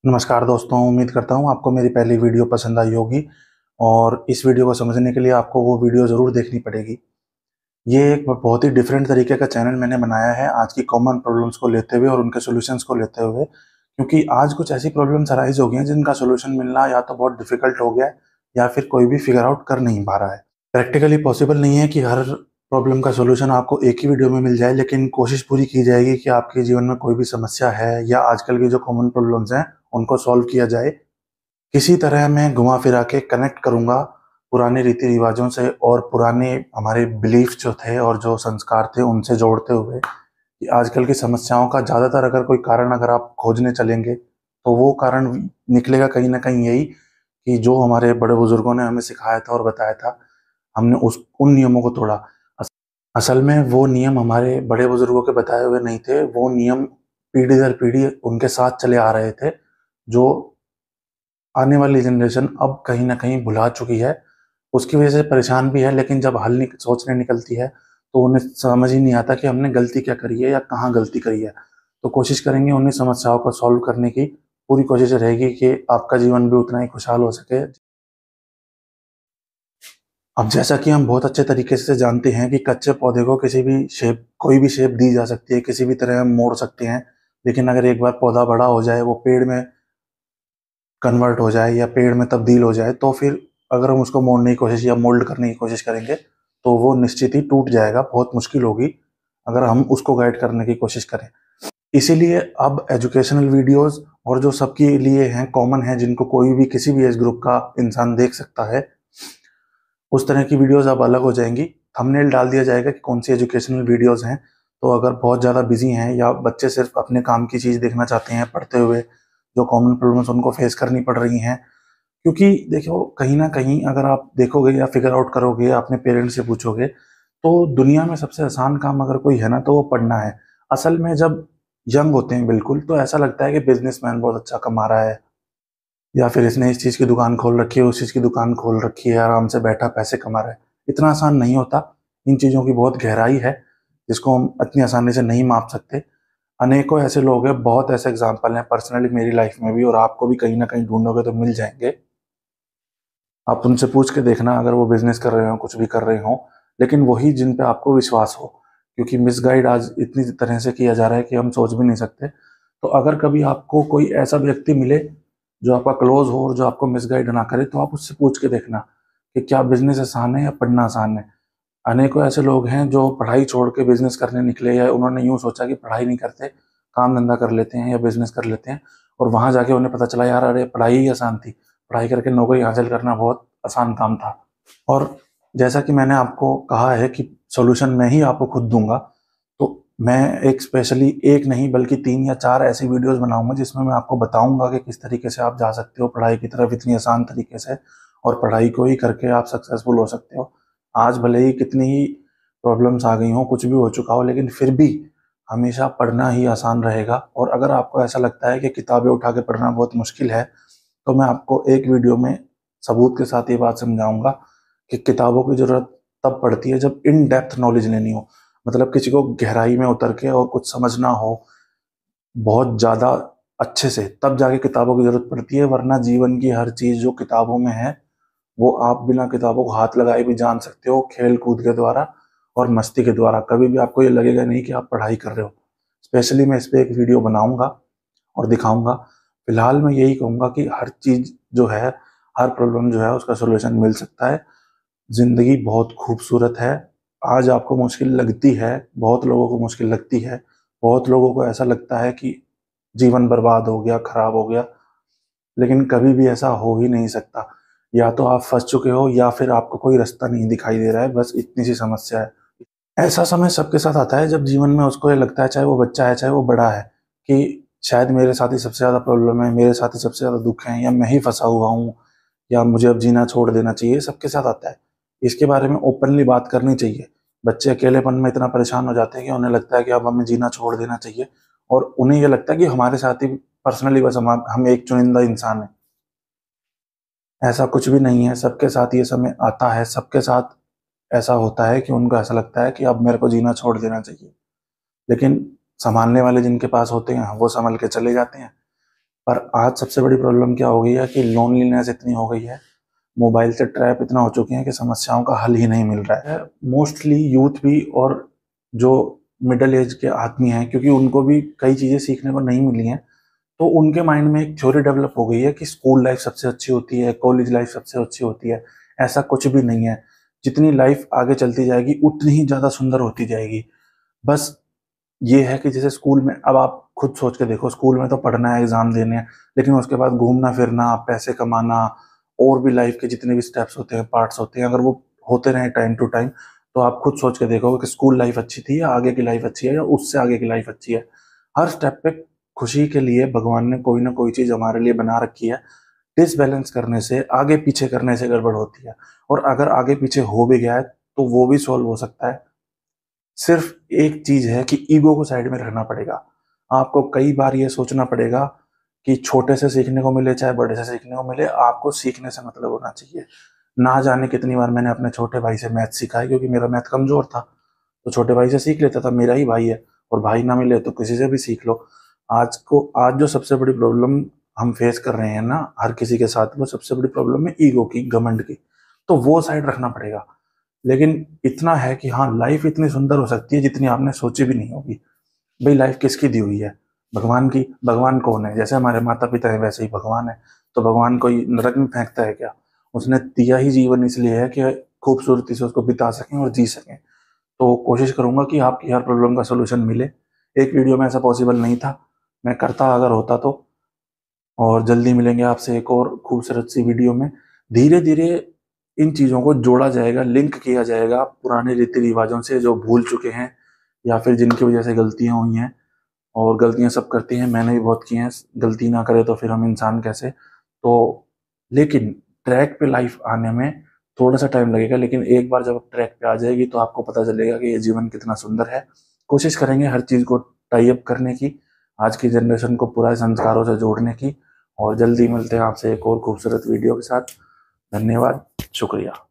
नमस्कार दोस्तों, उम्मीद करता हूँ आपको मेरी पहली वीडियो पसंद आई होगी। और इस वीडियो को समझने के लिए आपको वो वीडियो ज़रूर देखनी पड़ेगी। ये एक बहुत ही डिफरेंट तरीके का चैनल मैंने बनाया है आज की कॉमन प्रॉब्लम्स को लेते हुए और उनके सॉल्यूशंस को लेते हुए, क्योंकि आज कुछ ऐसी प्रॉब्लम्स अराइज हो गई हैं जिनका सॉल्यूशन मिलना या तो बहुत डिफिकल्ट हो गया है या फिर कोई भी फिगर आउट कर नहीं पा रहा है। प्रैक्टिकली पॉसिबल नहीं है कि हर प्रॉब्लम का सॉल्यूशन आपको एक ही वीडियो में मिल जाए, लेकिन कोशिश पूरी की जाएगी कि आपके जीवन में कोई भी समस्या है या आजकल की जो कॉमन प्रॉब्लम्स हैं उनको सॉल्व किया जाए। किसी तरह मैं घुमा फिरा के कनेक्ट करूंगा पुराने रीति रिवाजों से और पुराने हमारे बिलीफ जो थे और जो संस्कार थे उनसे जोड़ते हुए कि आजकल की समस्याओं का ज़्यादातर अगर कोई कारण अगर आप खोजने चलेंगे तो वो कारण निकलेगा कहीं ना कहीं यही कि जो हमारे बड़े बुजुर्गों ने हमें सिखाया था और बताया था, हमने उस उन नियमों को तोड़ा। असल में वो नियम हमारे बड़े बुजुर्गों के बताए हुए नहीं थे, वो नियम पीढ़ी दर पीढ़ी उनके साथ चले आ रहे थे, जो आने वाली जनरेशन अब कहीं ना कहीं भुला चुकी है। उसकी वजह से परेशान भी है, लेकिन जब सोचने निकलती है तो उन्हें समझ ही नहीं आता कि हमने गलती क्या करी है या कहाँ गलती करी है। तो कोशिश करेंगे उन्हीं समस्याओं को सॉल्व करने की, पूरी कोशिश रहेगी कि आपका जीवन भी उतना ही खुशहाल हो सके। अब जैसा कि हम बहुत अच्छे तरीके से जानते हैं कि कच्चे पौधे को किसी भी शेप, कोई भी शेप दी जा सकती है, किसी भी तरह हम मोड़ सकते हैं, लेकिन अगर एक बार पौधा बड़ा हो जाए, वो पेड़ में कन्वर्ट हो जाए या पेड़ में तब्दील हो जाए, तो फिर अगर हम उसको मोड़ने की कोशिश या मोल्ड करने की कोशिश करेंगे तो वो निश्चित ही टूट जाएगा, बहुत मुश्किल होगी अगर हम उसको गाइड करने की कोशिश करें। इसीलिए अब एजुकेशनल वीडियोस और जो सबके लिए हैं, कॉमन है, जिनको कोई भी किसी भी एज ग्रुप का इंसान देख सकता है, उस तरह की वीडियोस अब अलग हो जाएंगी। थंबनेल डाल दिया जाएगा कि कौन सी एजुकेशनल वीडियोस हैं। तो अगर बहुत ज़्यादा बिजी हैं या बच्चे सिर्फ अपने काम की चीज़ देखना चाहते हैं पढ़ते हुए, जो कॉमन प्रॉब्लम्स उनको फेस करनी पड़ रही हैं, क्योंकि देखो कहीं ना कहीं अगर आप देखोगे या फिगर आउट करोगे, अपने पेरेंट्स से पूछोगे, तो दुनिया में सबसे आसान काम अगर कोई है ना तो वो पढ़ना है। असल में जब यंग होते हैं बिल्कुल, तो ऐसा लगता है कि बिजनेसमैन बहुत अच्छा कमा रहा है या फिर इसने इस चीज़ की दुकान खोल रखी है, उस चीज़ की दुकान खोल रखी है, आराम से बैठा पैसे कमा रहा है। इतना आसान नहीं होता। इन चीज़ों की बहुत गहराई है जिसको हम इतनी आसानी से नहीं माप सकते। अनेकों ऐसे लोग हैं, बहुत ऐसे एग्जाम्पल हैं पर्सनली मेरी लाइफ में भी, और आपको भी कहीं ना कहीं ढूंढोगे तो मिल जाएंगे। आप उनसे पूछ के देखना, अगर वो बिजनेस कर रहे हो, कुछ भी कर रहे हो, लेकिन वही जिन पे आपको विश्वास हो, क्योंकि मिसगाइड आज इतनी तरह से किया जा रहा है कि हम सोच भी नहीं सकते। तो अगर कभी आपको कोई ऐसा व्यक्ति मिले जो आपका क्लोज हो और जो आपको मिसगाइड ना करे, तो आप उससे पूछ के देखना कि क्या बिजनेस आसान है या पढ़ना आसान है। अनेकों ऐसे लोग हैं जो पढ़ाई छोड़ के बिजनेस करने निकले, या उन्होंने यूं सोचा कि पढ़ाई नहीं करते, काम धंधा कर लेते हैं या बिजनेस कर लेते हैं, और वहां जाके उन्हें पता चला यार अरे पढ़ाई ही आसान थी, पढ़ाई करके नौकरी हासिल करना बहुत आसान काम था। और जैसा कि मैंने आपको कहा है कि सॉल्यूशन मैं ही आपको खुद दूंगा, तो मैं एक स्पेशली एक नहीं बल्कि 3 या 4 ऐसी वीडियोस बनाऊंगा जिसमें मैं आपको बताऊंगा कि किस तरीके से आप जा सकते हो पढ़ाई की तरफ इतनी आसान तरीके से, और पढ़ाई को ही करके आप सक्सेसफुल हो सकते हो। आज भले ही कितनी ही प्रॉब्लम्स आ गई हो, कुछ भी हो चुका हो, लेकिन फिर भी हमेशा पढ़ना ही आसान रहेगा। और अगर आपको ऐसा लगता है कि किताबें उठा के पढ़ना बहुत मुश्किल है, तो मैं आपको एक वीडियो में सबूत के साथ ये बात समझाऊंगा कि किताबों की जरूरत तब पड़ती है जब इन डेप्थ नॉलेज लेनी हो, मतलब किसी को गहराई में उतर के और कुछ समझना हो बहुत ज़्यादा अच्छे से, तब जाके किताबों की जरूरत पड़ती है। वरना जीवन की हर चीज़ जो किताबों में है वो आप बिना किताबों को हाथ लगाए भी जान सकते हो, खेल कूद के द्वारा और मस्ती के द्वारा। कभी भी आपको ये लगेगा नहीं कि आप पढ़ाई कर रहे हो। स्पेशली मैं इस पे एक वीडियो बनाऊंगा और दिखाऊंगा। फिलहाल मैं यही कहूंगा कि हर चीज जो है, हर प्रॉब्लम जो है उसका सोल्यूशन मिल सकता है। जिंदगी बहुत खूबसूरत है। आज आपको मुश्किल लगती है, बहुत लोगों को मुश्किल लगती है, बहुत लोगों को ऐसा लगता है कि जीवन बर्बाद हो गया, खराब हो गया, लेकिन कभी भी ऐसा हो ही नहीं सकता। या तो आप फंस चुके हो या फिर आपको कोई रास्ता नहीं दिखाई दे रहा है, बस इतनी सी समस्या है। ऐसा समय सबके साथ आता है जब जीवन में उसको ये लगता है, चाहे वो बच्चा है चाहे वो बड़ा है, कि शायद मेरे साथ ही सबसे ज्यादा प्रॉब्लम है, मेरे साथ ही सबसे ज्यादा दुख है, या मैं ही फंसा हुआ हूँ, या मुझे अब जीना छोड़ देना चाहिए। सबके साथ आता है। इसके बारे में ओपनली बात करनी चाहिए। बच्चे अकेलेपन में इतना परेशान हो जाते हैं कि उन्हें लगता है कि अब हमें जीना छोड़ देना चाहिए, और उन्हें यह लगता है कि हमारे साथ ही पर्सनली बस हम एक चुनिंदा इंसान है। ऐसा कुछ भी नहीं है। सबके साथ ये समय आता है, सबके साथ ऐसा होता है कि उनको ऐसा लगता है कि अब मेरे को जीना छोड़ देना चाहिए, लेकिन संभालने वाले जिनके पास होते हैं वो संभल के चले जाते हैं। पर आज सबसे बड़ी प्रॉब्लम क्या हो गई है कि लोनलीनेस इतनी हो गई है, मोबाइल से ट्रैप इतना हो चुके हैं कि समस्याओं का हल ही नहीं मिल रहा है। मोस्टली यूथ भी और जो मिडिल एज के आदमी हैं, क्योंकि उनको भी कई चीज़ें सीखने को नहीं मिली हैं, तो उनके माइंड में एक थ्योरी डेवलप हो गई है कि स्कूल लाइफ सबसे अच्छी होती है, कॉलेज लाइफ सबसे अच्छी होती है। ऐसा कुछ भी नहीं है। जितनी लाइफ आगे चलती जाएगी उतनी ही ज़्यादा सुंदर होती जाएगी। बस ये है कि जैसे स्कूल में, अब आप खुद सोच के देखो, स्कूल में तो पढ़ना है, एग्जाम देने हैं, लेकिन उसके बाद घूमना फिरना, पैसे कमाना, और भी लाइफ के जितने भी स्टेप्स होते हैं, पार्ट्स होते हैं, अगर वो होते रहे टाइम टू टाइम, तो आप खुद सोच के देखोगे कि स्कूल लाइफ अच्छी थी या आगे की लाइफ अच्छी है या उससे आगे की लाइफ अच्छी है। हर स्टेप पे खुशी के लिए भगवान ने कोई ना कोई चीज हमारे लिए बना रखी है। डिसबैलेंस करने से, आगे पीछे करने से गड़बड़ होती है। और अगर आगे पीछे हो भी गया है तो वो भी सॉल्व हो सकता है। सिर्फ एक चीज है कि ईगो को साइड में रखना पड़ेगा। आपको कई बार ये सोचना पड़ेगा कि छोटे से सीखने को मिले चाहे बड़े से सीखने को मिले, आपको सीखने से मतलब होना चाहिए। ना जाने कितनी बार मैंने अपने छोटे भाई से मैथ सीखा है, क्योंकि मेरा मैथ कमजोर था, तो छोटे भाई से सीख लेता था, मेरा ही भाई है। और भाई ना मिले तो किसी से भी सीख लो। आज जो सबसे बड़ी प्रॉब्लम हम फेस कर रहे हैं ना, हर किसी के साथ, वो सबसे बड़ी प्रॉब्लम है ईगो की, घमंड की। तो वो साइड रखना पड़ेगा। लेकिन इतना है कि हाँ, लाइफ इतनी सुंदर हो सकती है जितनी आपने सोची भी नहीं होगी। भाई लाइफ किसकी दी हुई है? भगवान की। भगवान कौन है? जैसे हमारे माता पिता है वैसे ही भगवान है। तो भगवान कोई नरक में फेंकता है क्या? उसने दिया ही जीवन इसलिए है कि खूबसूरती से उसको बिता सकें और जी सकें। तो कोशिश करूंगा कि आपकी हर प्रॉब्लम का सोल्यूशन मिले। एक वीडियो में ऐसा पॉसिबल नहीं था, मैं करता अगर होता तो। और जल्दी मिलेंगे आपसे एक और खूबसूरत सी वीडियो में। धीरे धीरे इन चीज़ों को जोड़ा जाएगा, लिंक किया जाएगा पुराने रीति रिवाजों से जो भूल चुके हैं, या फिर जिनकी वजह से गलतियां हुई हैं। और गलतियां सब करती हैं, मैंने भी बहुत की हैं। गलती ना करे तो फिर हम इंसान कैसे? तो लेकिन ट्रैक पे लाइफ आने में थोड़ा सा टाइम लगेगा, लेकिन एक बार जब ट्रैक पे आ जाएगी तो आपको पता चलेगा कि ये जीवन कितना सुंदर है। कोशिश करेंगे हर चीज़ को टाई अप करने की, आज की जनरेशन को पूरा संस्कारों से जोड़ने की। और जल्दी मिलते हैं आपसे एक और खूबसूरत वीडियो के साथ। धन्यवाद, शुक्रिया।